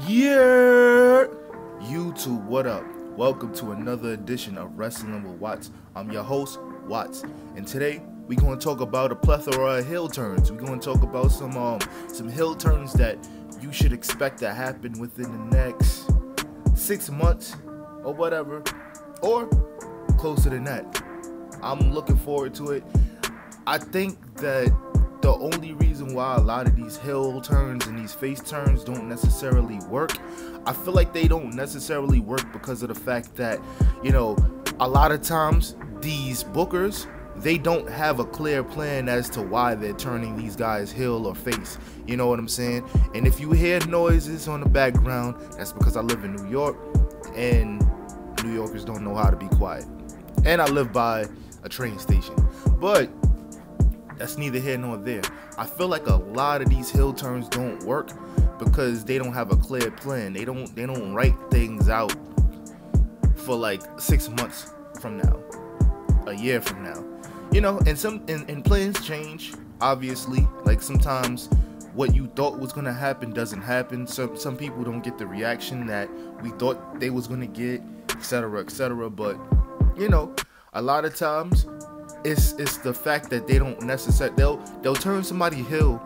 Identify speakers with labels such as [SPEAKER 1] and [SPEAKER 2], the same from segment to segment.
[SPEAKER 1] Yeah, YouTube, what up? Welcome to another edition of Wrestling with Watts. I'm your host, Watts, and today we're going to talk about a plethora of heel turns. We're going to talk about some heel turns that you should expect to happen within the next 6 months or whatever, or closer than that. I'm looking forward to it. I think that the only reason why a lot of these heel turns and these face turns don't necessarily work, I feel like they don't necessarily work because of the fact that, a lot of times these bookers, they don't have a clear plan as to why they're turning these guys heel or face. You know what I'm saying? And if you hear noises on the background, that's because I live in New York, and New Yorkers don't know how to be quiet. And I live by a train station. But that's neither here nor there. I feel like a lot of these heel turns don't work because they don't have a clear plan. They don't write things out for like 6 months from now, a year from now. And plans change, obviously. Like sometimes what you thought was gonna happen doesn't happen. Some people don't get the reaction that we thought they was gonna get, etc., etc. But a lot of times it's the fact that they don't necessarily, they'll turn somebody heel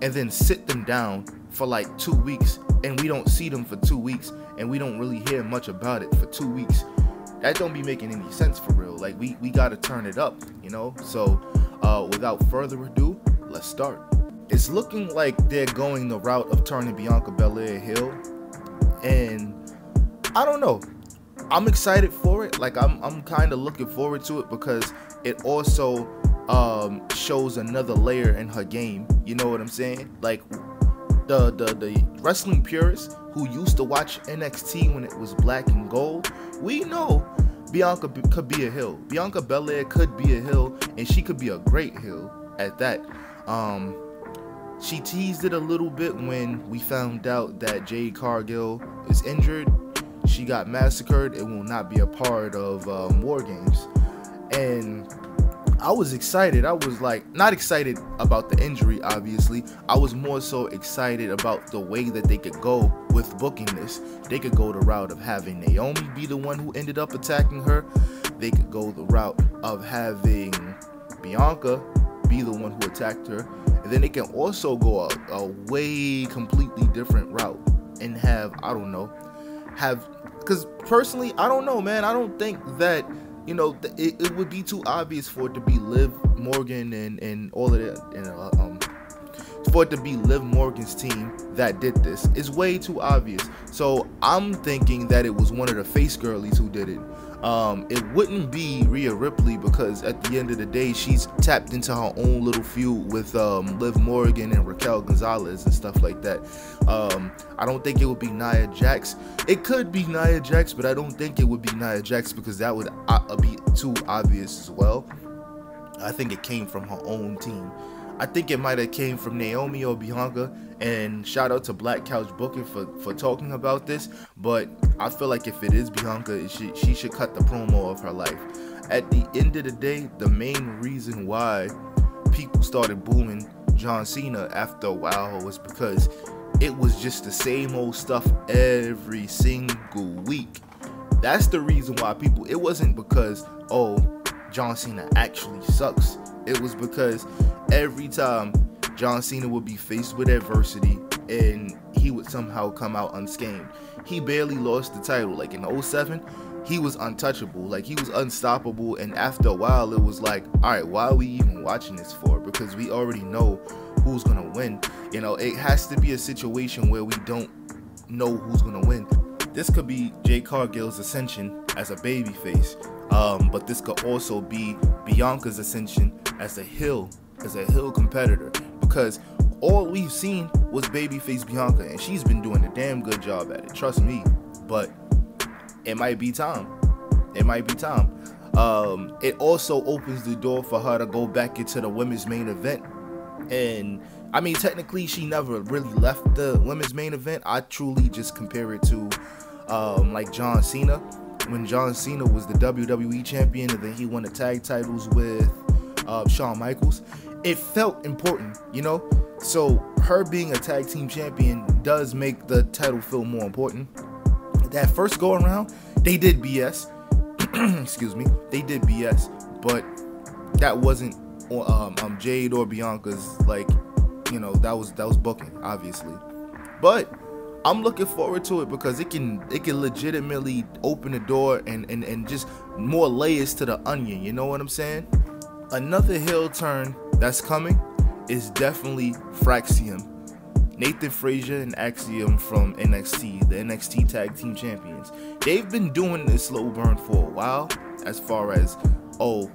[SPEAKER 1] and then sit them down for like 2 weeks, and we don't see them for 2 weeks, and we don't really hear much about it for 2 weeks. That don't be making any sense for real. Like we gotta turn it up, So without further ado, let's start. It's looking like they're going the route of turning Bianca Belair heel, and I don't know. I'm excited for it. Like I'm kind of looking forward to it because it also shows another layer in her game. You know what I'm saying? Like the wrestling purists who used to watch NXT when it was black and gold, we know Bianca could be a heel. Bianca Belair could be a heel, and she could be a great heel at that. She teased it a little bit when we found out that Jade Cargill is injured. She got massacred and will not be a part of War Games. And I was excited. I was like, not excited about the injury, obviously. I was more so excited about the way that they could go with booking this. They could go the route of having Naomi be the one who ended up attacking her. They could go the route of having Bianca be the one who attacked her. And then they can also go a way completely different route and have, because personally, I don't know, man. I don't think that, it would be too obvious for it to be Liv Morgan and all of that, for it to be Liv Morgan's team that did this. It's way too obvious. So I'm thinking that it was one of the face girlies who did it. It wouldn't be Rhea Ripley because at the end of the day, she's tapped into her own little feud with Liv Morgan and Raquel Gonzalez and stuff like that. I don't think it would be Nia Jax. It could be Nia Jax, but I don't think it would be Nia Jax because that would be too obvious as well. I think it came from her own team. I think it might have came from Naomi or Bianca, and shout out to Black Couch Booking for talking about this, but I feel like if it is Bianca, she should cut the promo of her life. At the end of the day, the main reason why people started booing John Cena after a while was because it was just the same old stuff every single week. That's the reason why people, it wasn't because, John Cena actually sucks. It was because every time John Cena would be faced with adversity and he would somehow come out unscathed. He barely lost the title. Like in 2007, he was untouchable. Like he was unstoppable, and after a while it was like, alright, why are we even watching this for? Because we already know who's gonna win. It has to be a situation where we don't know who's gonna win. This could be Jade Cargill's ascension as a babyface, but this could also be Bianca's ascension as a heel competitor, because all we've seen was babyface Bianca, and she's been doing a damn good job at it, trust me. But it might be time. It also opens the door for her to go back into the women's main event. And I mean, technically she never really left the women's main event. I truly just compare it to like John Cena, when John Cena was the WWE champion and then he won the tag titles with Shawn Michaels. It felt important, So her being a tag team champion does make the title feel more important. That first go around, they did BS. Excuse me, they did BS, but that wasn't Jade or Bianca's, like, you know, that was booking, obviously. But I'm looking forward to it because it can legitimately open the door and just more layers to the onion, you know what I'm saying? Another heel turn that's coming is definitely Fraxium. Nathan Frazier and Axiom from NXT, the NXT Tag Team Champions. They've been doing this slow burn for a while, as far as, oh,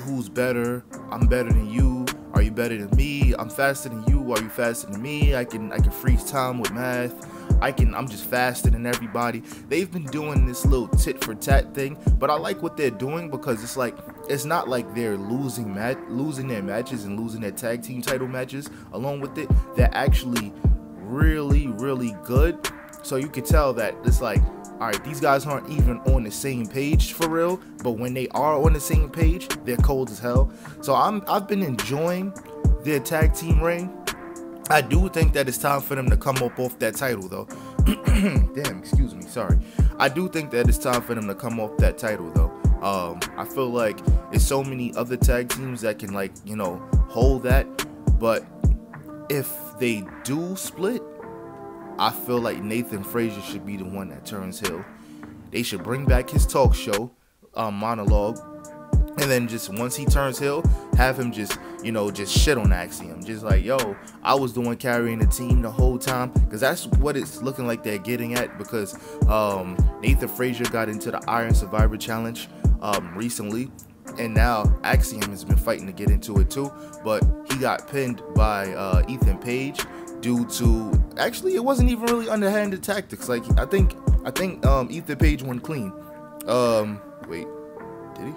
[SPEAKER 1] who's better? I'm better than you. Are you better than me? I'm faster than you. Are you faster than me? I can freeze time with math. I'm just faster than everybody. They've been doing this little tit for tat thing, but I like what they're doing because it's like, it's not like they're losing their matches and losing their tag team title matches along with it. They're actually really, really good. So you can tell that it's like, all right, these guys aren't even on the same page for real, but when they are on the same page, they're cold as hell. So I've been enjoying their tag team reign. I do think that it's time for them to come up off that title, though. Damn, excuse me, sorry. I do think that it's time for them to come off that title, though. I feel like there's so many other tag teams that can, like, you know, hold that. But if they do split, I feel like Nathan Frazier should be the one that turns heel. They should bring back his talk show monologue. And then just once he turns heel, have him just, you know, just shit on Axiom. Just like, yo, I was the one carrying the team the whole time. Because that's what it's looking like they're getting at. Because Nathan Frazier got into the Iron Survivor Challenge recently. And now Axiom has been fighting to get into it too. But he got pinned by Ethan Page due to, actually, it wasn't even really underhanded tactics. Like, I think Ethan Page won clean. Wait, did he?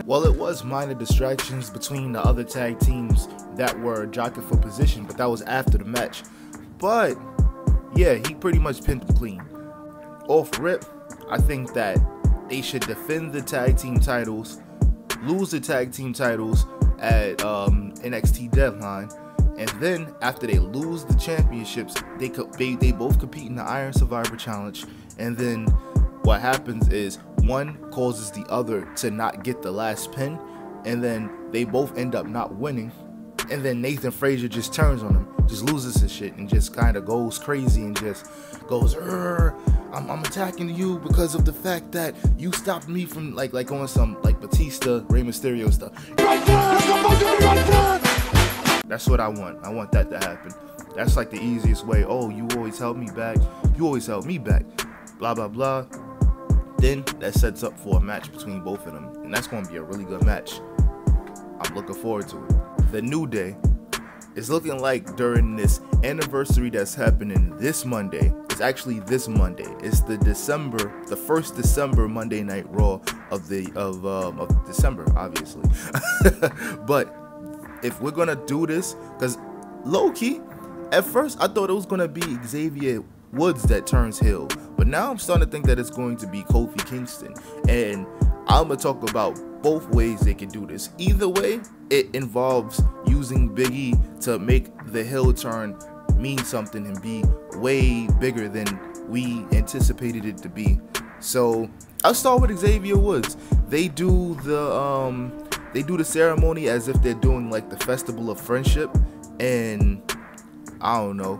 [SPEAKER 1] Well, it was minor distractions between the other tag teams that were jockeying for position, but that was after the match. But yeah, he pretty much pinned him clean. Off rip, I think that they should defend the tag team titles, lose the tag team titles at NXT Deadline, and then after they lose the championships, they both compete in the Iron Survivor Challenge. And then what happens is one causes the other to not get the last pin, and then they both end up not winning. And then Nathan Frazier just turns on him, just loses his shit, and just kind of goes crazy and just goes, I'm attacking you because of the fact that you stopped me from like on some like Batista, Rey Mysterio stuff. That's what I want. I want that to happen. That's like the easiest way. Oh, you always held me back. You always held me back. Blah, blah, blah. Then that sets up for a match between both of them. And that's going to be a really good match. I'm looking forward to it. The New Day is looking like during this anniversary that's happening this Monday. It's actually this Monday. It's the first December Monday Night Raw of December, obviously. But if we're gonna do this, because low-key, at first I thought it was gonna be Xavier Woods that turns heel, but now I'm starting to think that it's going to be Kofi Kingston. And I'm gonna talk about both ways they can do this. Either way, it involves using Big E to make the heel turn mean something and be way bigger than we anticipated it to be. So I'll start with Xavier Woods. They do the ceremony as if they're doing like the Festival of Friendship, and I don't know,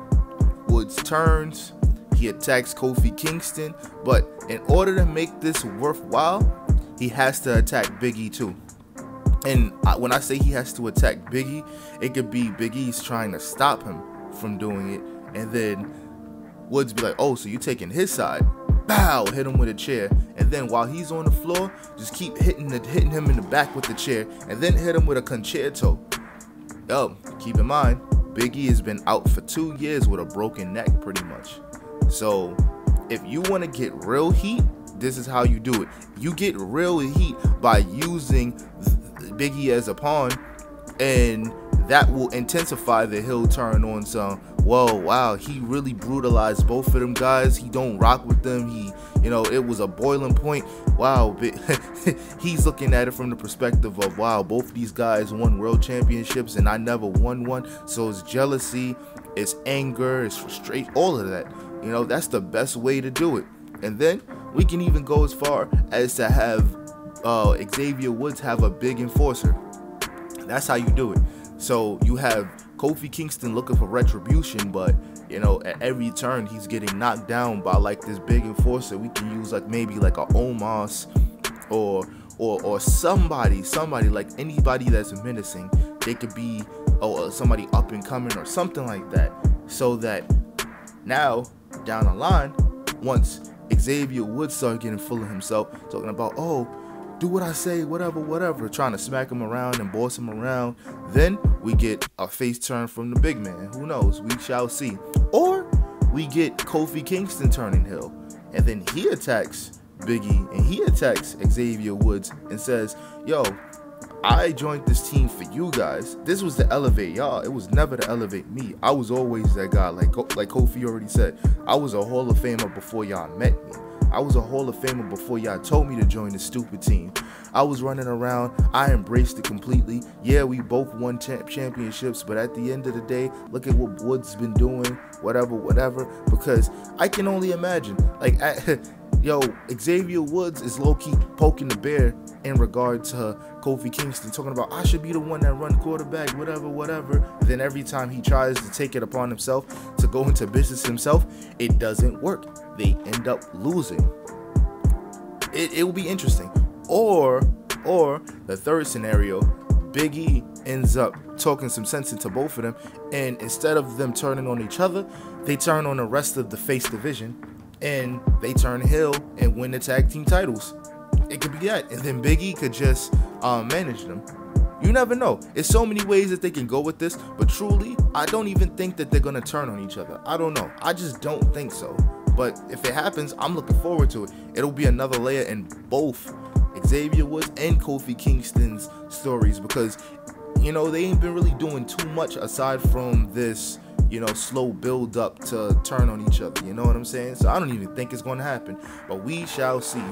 [SPEAKER 1] Woods turns, he attacks Kofi Kingston, but in order to make this worthwhile, he has to attack Big E too. And when I say he has to attack Big E, it could be Big E's trying to stop him from doing it, and then Woods be like, oh, so you taking his side. Bow, hit him with a chair, and then while he's on the floor, just keep hitting him in the back with the chair, and then hit him with a concerto. Yo, keep in mind, Big E has been out for 2 years with a broken neck, pretty much. So if you want to get real heat, this is how you do it. You get real heat by using Big E as a pawn, and that will intensify the heel turn on some whoa, wow, he really brutalized both of them guys. He don't rock with them. He, it was a boiling point. Wow, he's looking at it from the perspective of, wow, both of these guys won world championships and I never won one. So it's jealousy, it's anger, it's frustration, all of that. That's the best way to do it. And then we can even go as far as to have Xavier Woods have a big enforcer. That's how you do it. So you have Kofi Kingston looking for retribution, but at every turn he's getting knocked down by like this big enforcer. We can use like maybe like a Omos or somebody like anybody that's menacing. They could be somebody up and coming or something like that, so that now down the line, once Xavier Woods started getting full of himself, talking about, oh, do what I say, whatever, trying to smack him around and boss him around, then we get a face turn from the big man. Who knows? We shall see. Or we get Kofi Kingston turning heel, and then he attacks Big E and he attacks Xavier Woods and says, yo, I joined this team for you guys. This was to elevate y'all. It was never to elevate me. I was always that guy. Like Kofi already said, I was a Hall of Famer before y'all met me. I was a Hall of Famer before y'all told me to join this stupid team. I was running around. I embraced it completely. Yeah, we both won championships, but at the end of the day, look at what Woods been doing, whatever. Because I can only imagine, like, Xavier Woods is low-key poking the bear in regard to Kofi Kingston, talking about, I should be the one that run quarterback, whatever. Then every time he tries to take it upon himself to go into business himself, it doesn't work. They end up losing. It will be interesting. Or the third scenario, Big E ends up talking some sense into both of them, and instead of them turning on each other, they turn on the rest of the face division, and they turn heel and win the tag team titles. It could be that, and then Big E could just manage them. You never know. It's so many ways that they can go with this, but truly, I don't even think that they're gonna turn on each other. I don't know. I just don't think so. But if it happens, I'm looking forward to it. It'll be another layer in both Xavier Woods and Kofi Kingston's stories, because they ain't been really doing too much aside from this slow build up to turn on each other. You know what I'm saying? So I don't even think it's going to happen, but we shall see.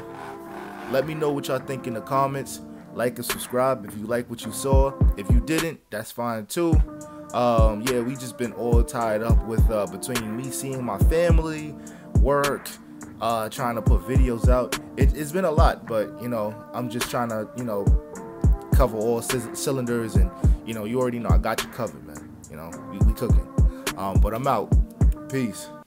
[SPEAKER 1] Let me know what y'all think in the comments. Like and subscribe if you like what you saw. If you didn't, that's fine too. Yeah, we just been all tied up with between me seeing my family, work, trying to put videos out. It's been a lot, but I'm just trying to cover all cylinders, and you already know I got you covered, man. We cooking. But I'm out. Peace.